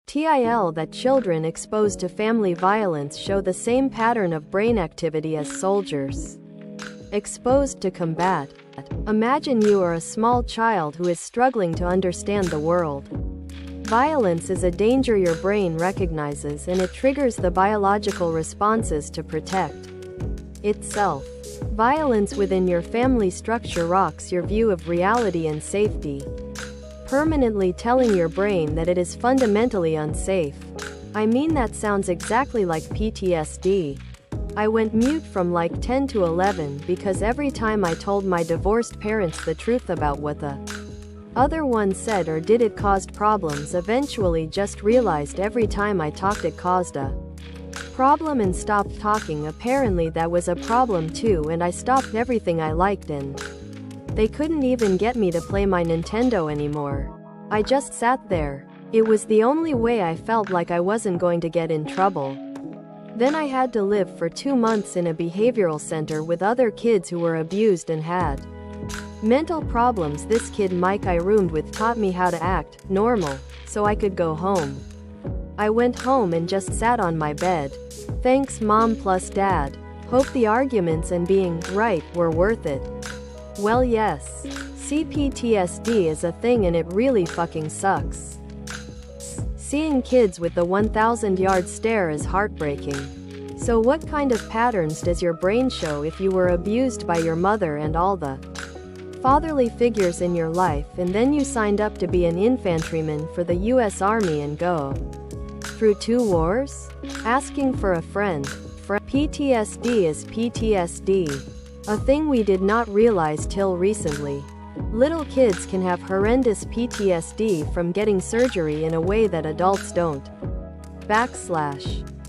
TIL that children exposed to family violence show the same pattern of brain activity as soldiers exposed to combat. Imagine you are a small child who is struggling to understand the world. Violence is a danger your brain recognizes, and it triggers the biological responses to protect itself. Violence within your family structure rocks your view of reality and safety, permanently telling your brain that it is fundamentally unsafe. I mean, that sounds exactly like PTSD. I went mute from like 10 to 11 because every time I told my divorced parents the truth about what the other one said or did, it caused problems. Eventually just realized every time I talked it caused a problem and stopped talking. Apparently that was a problem too, and I stopped everything I liked, and they couldn't even get me to play my Nintendo anymore. I just sat there. It was the only way I felt like I wasn't going to get in trouble. Then I had to live for 2 months in a behavioral center with other kids who were abused and had mental problems. This kid Mike I roomed with taught me how to act normal so I could go home. I went home and just sat on my bed. Thanks mom plus dad. Hope the arguments and being right were worth it. Well, yes. CPTSD is a thing, and it really fucking sucks. Seeing kids with the 1,000-yard stare is heartbreaking. So what kind of patterns does your brain show if you were abused by your mother and all the fatherly figures in your life, and then you signed up to be an infantryman for the US Army and go through 2 wars? Asking for a friend. PTSD is PTSD. A thing we did not realize till recently. Little kids can have horrendous PTSD from getting surgery in a way that adults don't.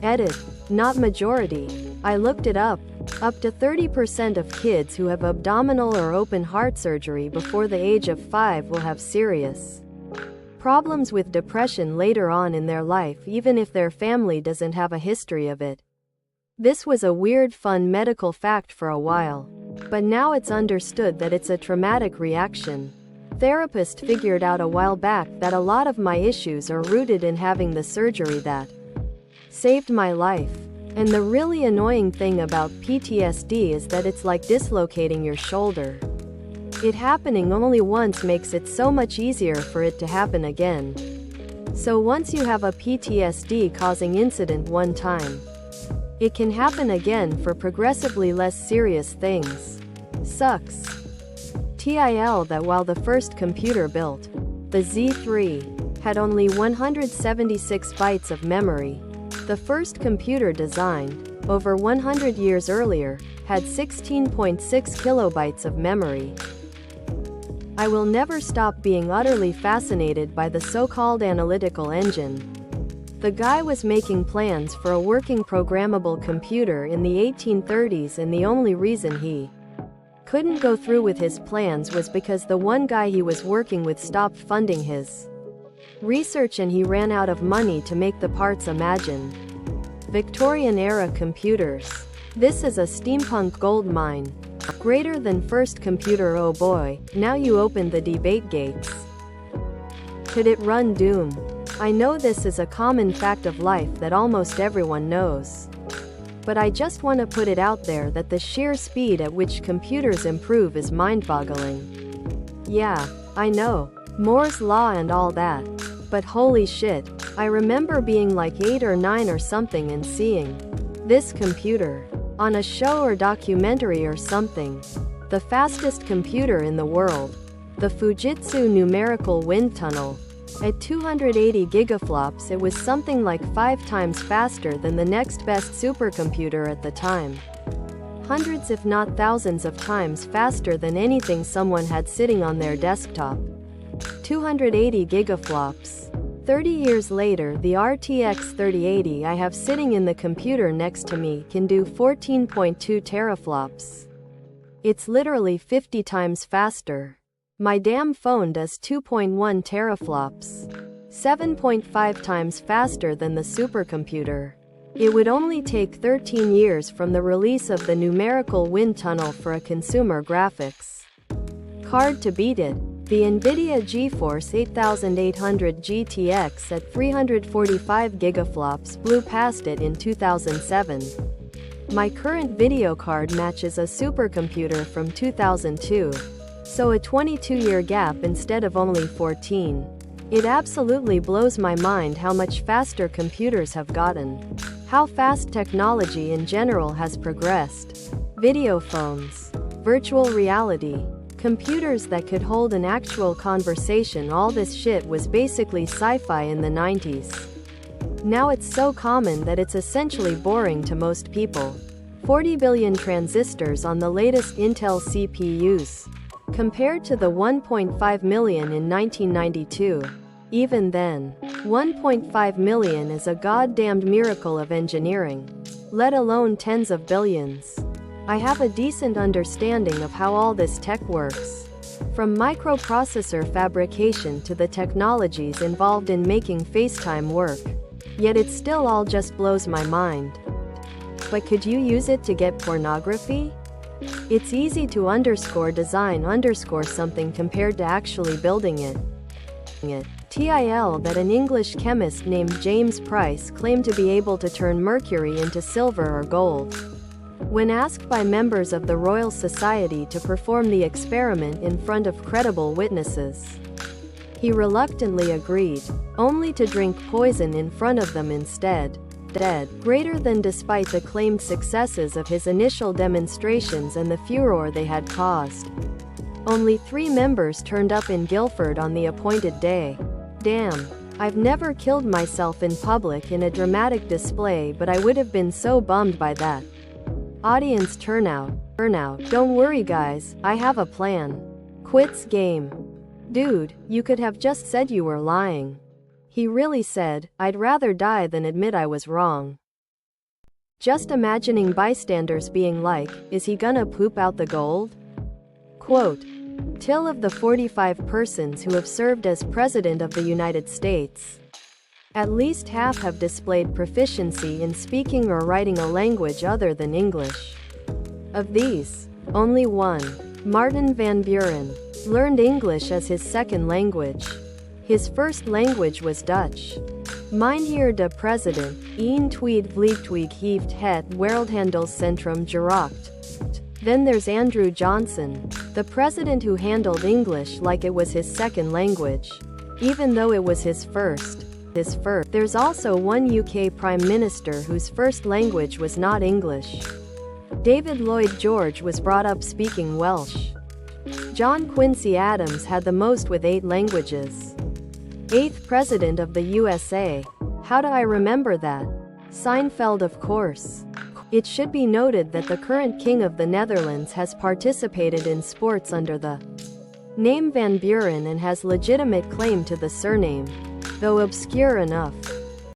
Edit. Not majority. I looked it up. Up to 30% of kids who have abdominal or open heart surgery before the age of 5 will have serious problems with depression later on in their life, even if their family doesn't have a history of it. This was a weird, fun medical fact for a while. But now it's understood that it's a traumatic reaction. Therapist figured out a while back that a lot of my issues are rooted in having the surgery that saved my life. And the really annoying thing about PTSD is that it's like dislocating your shoulder. It happening only once makes it so much easier for it to happen again. So once you have a PTSD causing incident one time, it can happen again for progressively less serious things. Sucks. TIL that while the first computer built, the Z3, had only 176 bytes of memory, the first computer designed, over 100 years earlier, had 16.6 kilobytes of memory. I will never stop being utterly fascinated by the so-called analytical engine. The guy was making plans for a working programmable computer in the 1830s, and the only reason he couldn't go through with his plans was because the one guy he was working with stopped funding his research and he ran out of money to make the parts. Imagine Victorian-era computers. This is a steampunk gold mine. Greater than first computer. Oh boy, now you open the debate gates. Could it run Doom? I know this is a common fact of life that almost everyone knows. But I just want to put it out there that the sheer speed at which computers improve is mind-boggling. Yeah, I know, Moore's law and all that. But holy shit, I remember being like 8 or 9 or something and seeing this computer on a show or documentary or something. The fastest computer in the world. The Fujitsu numerical wind tunnel. At 280 gigaflops, it was something like 5 times faster than the next best supercomputer at the time. Hundreds if not thousands of times faster than anything someone had sitting on their desktop. 280 gigaflops. 30 years later, the RTX 3080 I have sitting in the computer next to me can do 14.2 teraflops. It's literally 50 times faster. My damn phone does 2.1 teraflops. 7.5 times faster than the supercomputer. It would only take 13 years from the release of the numerical wind tunnel for a consumer graphics card to beat it. The NVIDIA GeForce 8800 GTX at 345 gigaflops blew past it in 2007. My current video card matches a supercomputer from 2002. So a 22-year gap instead of only 14. It absolutely blows my mind how much faster computers have gotten. How fast technology in general has progressed. Video phones. Virtual reality. Computers that could hold an actual conversation. All this shit was basically sci-fi in the 90s. Now it's so common that it's essentially boring to most people. 40 billion transistors on the latest Intel CPUs. Compared to the 1.5 million in 1992. Even then, 1.5 million is a goddamned miracle of engineering. Let alone tens of billions. I have a decent understanding of how all this tech works. From microprocessor fabrication to the technologies involved in making FaceTime work. Yet it still all just blows my mind. But could you use it to get pornography? It's easy to design something compared to actually building it. TIL that an English chemist named James Price claimed to be able to turn mercury into silver or gold. When asked by members of the Royal Society to perform the experiment in front of credible witnesses, he reluctantly agreed, only to drink poison in front of them instead. Greater than despite the claimed successes of his initial demonstrations and the furor they had caused. Only 3 members turned up in Guildford on the appointed day. Damn. I've never killed myself in public in a dramatic display, but I would have been so bummed by that. Audience turnout. Don't worry guys, I have a plan. Quits game. Dude, you could have just said you were lying. He really said, I'd rather die than admit I was wrong. Just imagining bystanders being like, is he gonna poop out the gold? Quote, TIL of the 45 persons who have served as President of the United States. At least half have displayed proficiency in speaking or writing a language other than English. Of these, only one, Martin Van Buren, learned English as his second language. His first language was Dutch. Mynheer de President, een tweede vliegtuig heeft het Wereldhandelscentrum geraakt. Then there's Andrew Johnson, the president who handled English like it was his second language, even though it was his first. There's also one UK Prime Minister whose first language was not English. David Lloyd George was brought up speaking Welsh. John Quincy Adams had the most with 8 languages. 8th President of the USA. How do I remember that? Seinfeld, of course. It should be noted that the current King of the Netherlands has participated in sports under the name Van Buren and has legitimate claim to the surname, though obscure enough.